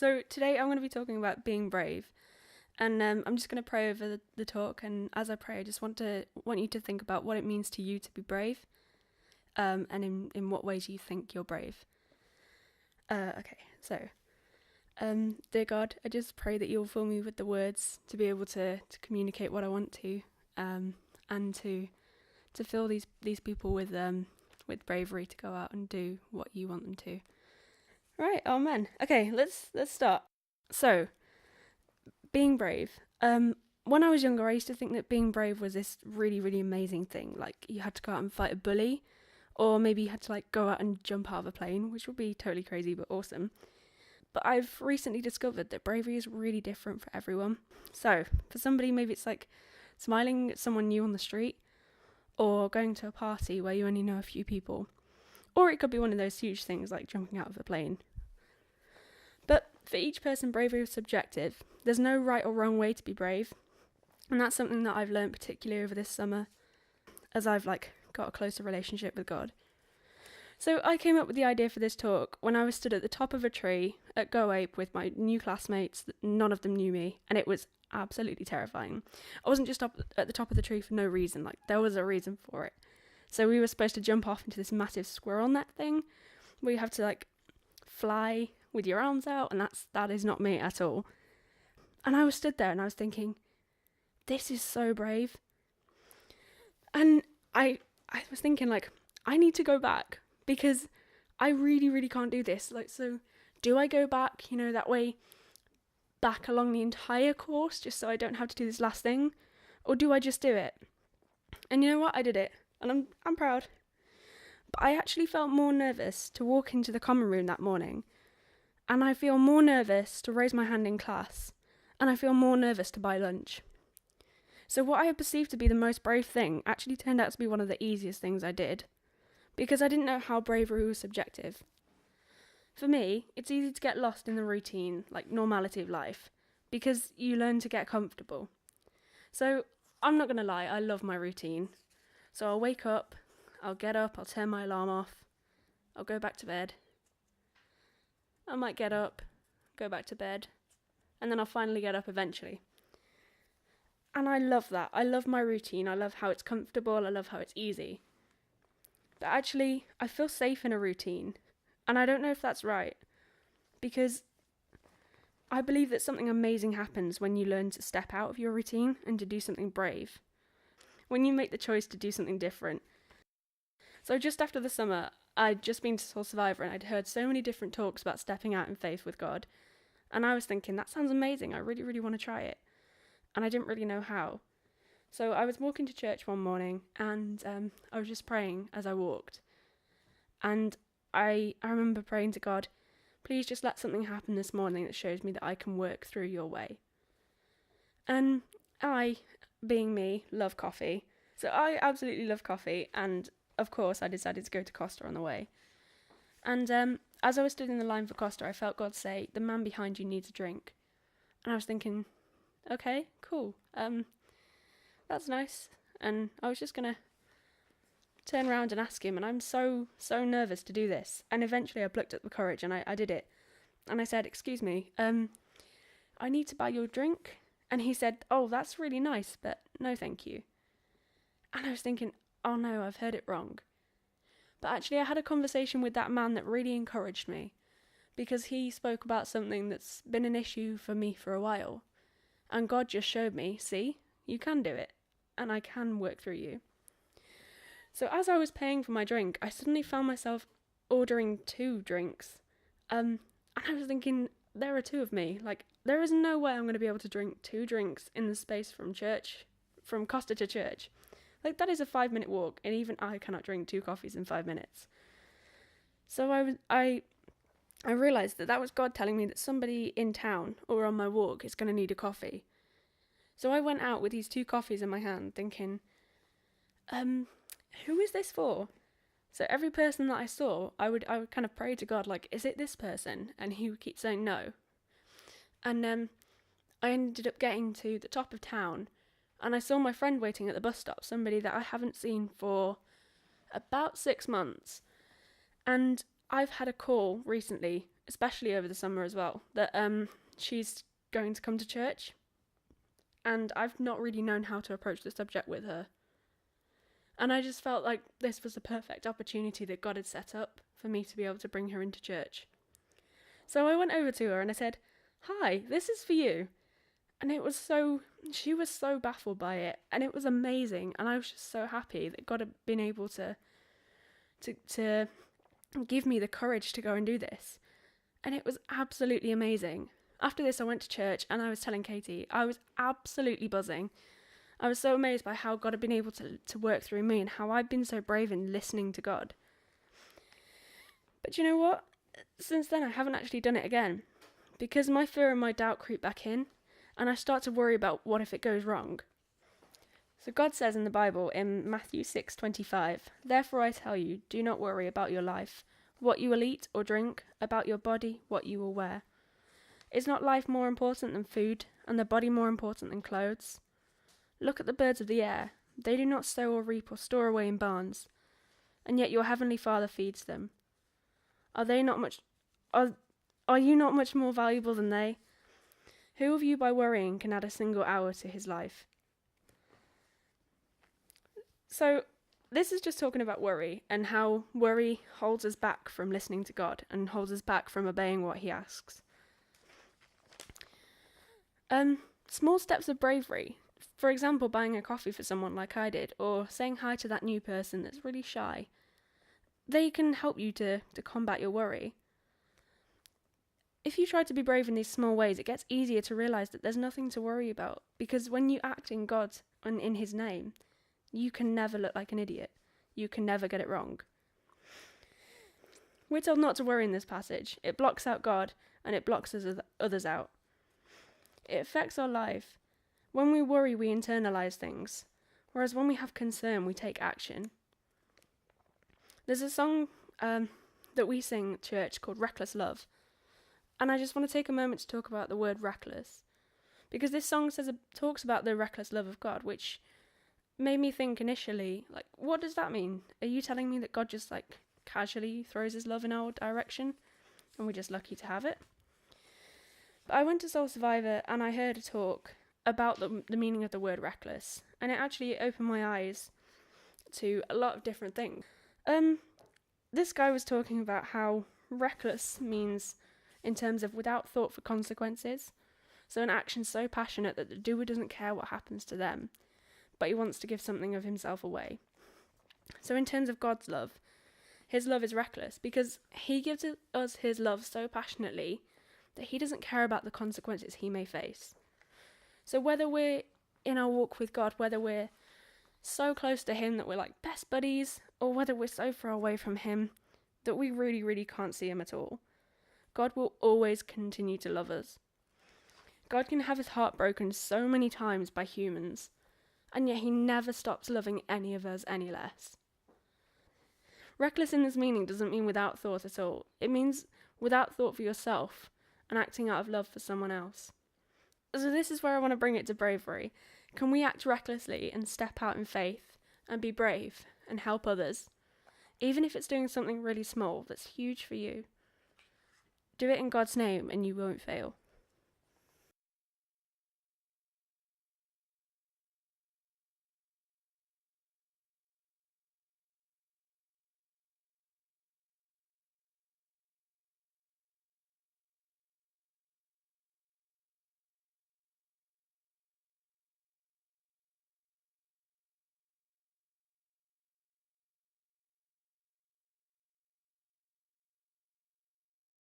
So today I'm going to be talking about being brave, and I'm just going to pray over the talk. And as I pray, I just want you to think about what it means to you to be brave, and in what ways you think you're brave. Okay, so dear God, I just pray that you'll fill me with the words to be able to communicate what I want to, and to fill these people with bravery to go out and do what you want them to. Right, amen. Okay, let's start. So, being brave. When I was younger, I used to think that being brave was this really, really amazing thing. Like, you had to go out and fight a bully, or maybe you had to go out and jump out of a plane, which would be totally crazy but awesome. But I've recently discovered that bravery is really different for everyone. So, for somebody, maybe it's like smiling at someone new on the street, or going to a party where you only know a few people. Or it could be one of those huge things like jumping out of a plane. But for each person, bravery is subjective. There's no right or wrong way to be brave. And that's something that I've learned particularly over this summer as I've got a closer relationship with God. So I came up with the idea for this talk when I was stood at the top of a tree at Go Ape with my new classmates. None of them knew me, and it was absolutely terrifying. I wasn't just up at the top of the tree for no reason. There was a reason for it. So we were supposed to jump off into this massive squirrel net thing where you have to fly with your arms out, and that is not me at all. And I was stood there and I was thinking, this is so brave. And I was thinking I need to go back because I really, really can't do this. So do I go back, that way back along the entire course just so I don't have to do this last thing? Or do I just do it? And you know what? I did it. And I'm proud. But I actually felt more nervous to walk into the common room that morning. And I feel more nervous to raise my hand in class. And I feel more nervous to buy lunch. So what I had perceived to be the most brave thing actually turned out to be one of the easiest things I did. Because I didn't know how bravery was subjective. For me, it's easy to get lost in the routine, normality of life. Because you learn to get comfortable. So I'm not going to lie, I love my routine. So I'll wake up, I'll get up, I'll turn my alarm off, I'll go back to bed. I might get up, go back to bed, and then I'll finally get up eventually. And I love that. I love my routine. I love how it's comfortable. I love how it's easy. But actually, I feel safe in a routine. And I don't know if that's right. Because I believe that something amazing happens when you learn to step out of your routine and to do something brave. When you make the choice to do something different. So just after the summer, I'd just been to Soul Survivor and I'd heard so many different talks about stepping out in faith with God. And I was thinking, that sounds amazing. I really, really want to try it. And I didn't really know how. So I was walking to church one morning and I was just praying as I walked. And I remember praying to God, please just let something happen this morning that shows me that I can work through your way. And I, being me, love coffee. So I absolutely love coffee. And of course, I decided to go to Costa on the way. And as I was stood in the line for Costa, I felt God say, the man behind you needs a drink. And I was thinking, okay, cool. That's nice. And I was just going to turn around and ask him. And I'm so nervous to do this. And eventually I plucked up the courage and I did it. And I said, excuse me, I need to buy your drink. And he said, oh, that's really nice, but no thank you. And I was thinking, oh no, I've heard it wrong. But actually I had a conversation with that man that really encouraged me. Because he spoke about something that's been an issue for me for a while. And God just showed me, see, you can do it. And I can work through you. So as I was paying for my drink, I suddenly found myself ordering 2 drinks. And I was thinking, there are 2 of me. There is no way I'm going to be able to drink 2 drinks in the space from Costa to church. That is a 5-minute walk, and even I cannot drink 2 coffees in 5 minutes. So I realised that was God telling me that somebody in town or on my walk is going to need a coffee. So I went out with these 2 coffees in my hand thinking, who is this for? So every person that I saw, I would kind of pray to God, is it this person? And he would keep saying no. And I ended up getting to the top of town and I saw my friend waiting at the bus stop, somebody that I haven't seen for about 6 months. And I've had a call recently especially over the summer as well, that she's going to come to church, and I've not really known how to approach the subject with her. And I just felt like this was the perfect opportunity that God had set up for me to be able to bring her into church. So I went over to her and I said, "Hi, this is for you." And she was so baffled by it, and it was amazing. And I was just so happy that God had been able to give me the courage to go and do this. And it was absolutely amazing. After this, I went to church and I was telling Katie, I was absolutely buzzing. I was so amazed by how God had been able to work through me and how I'd been so brave in listening to God. But you know what? Since then, I haven't actually done it again, because my fear and my doubt creep back in, and I start to worry about what if it goes wrong. So God says in the Bible in Matthew 6:25, "Therefore I tell you, do not worry about your life, what you will eat or drink, about your body, what you will wear. Is not life more important than food, and the body more important than clothes? Look at the birds of the air. They do not sow or reap or store away in barns, and yet your heavenly Father feeds them. Are you not much more valuable than they? Who of you by worrying can add a single hour to his life?" So this is just talking about worry and how worry holds us back from listening to God and holds us back from obeying what he asks. Small steps of bravery. For example, buying a coffee for someone like I did, or saying hi to that new person that's really shy. They can help you to combat your worry. If you try to be brave in these small ways, it gets easier to realise that there's nothing to worry about, because when you act in God and in his name, you can never look like an idiot. You can never get it wrong. We're told not to worry in this passage. It blocks out God and it blocks others out. It affects our life. When we worry, we internalise things, whereas when we have concern, we take action. There's a song that we sing at church called Reckless Love, and I just want to take a moment to talk about the word reckless, because this song talks about the reckless love of God, which made me think initially, like, what does that mean? Are you telling me that God just casually throws his love in our direction and we're just lucky to have it? But I went to Soul Survivor and I heard a talk about the meaning of the word reckless, and it actually opened my eyes to a lot of different things. This guy was talking about how reckless means in terms of without thought for consequences. So an action so passionate that the doer doesn't care what happens to them, but he wants to give something of himself away. So in terms of God's love, his love is reckless because he gives us his love so passionately that he doesn't care about the consequences he may face. So whether we're in our walk with God, whether we're so close to him that we're like best buddies, or whether we're so far away from him that we really, really can't see him at all, God will always continue to love us. God can have his heart broken so many times by humans, and yet he never stops loving any of us any less. Reckless in this meaning doesn't mean without thought at all. It means without thought for yourself and acting out of love for someone else. So this is where I want to bring it to bravery. Can we act recklessly and step out in faith and be brave and help others, even if it's doing something really small that's huge for you? Do it in God's name and you won't fail.